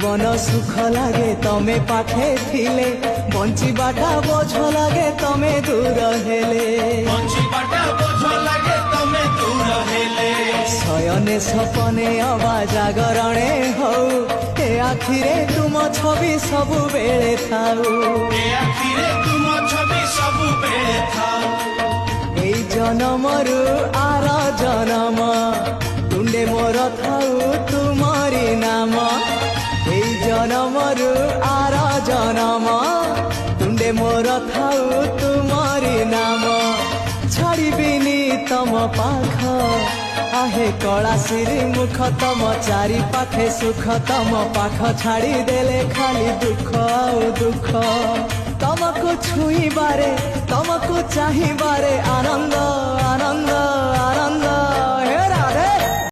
জীবন সুখ লাগে তমে পাখে থিলে, বঞ্চিবাটা বোঝ লাগে তমে দূর হেলে। শয়নে সপনে অবা জাগরণে হও, এ আখিরে তুম ছবি ସବୁବେଳେ থাও। এই জনমরু আর জনম তুণ্ডে মোর থাউ তুমরি নাম। এই জনমরু আর জনম তুণ্ডে মোর থাউ তুমরি নাম। ছাড়িবিনি তম পাখ आहे कला सिरी मुख, तम चारि पाखे सुख। तम पाख छाड़ी देले खाली दुख आउ दुख। तमको छुईबारे तमको चाहिबारे आनंद आनंद।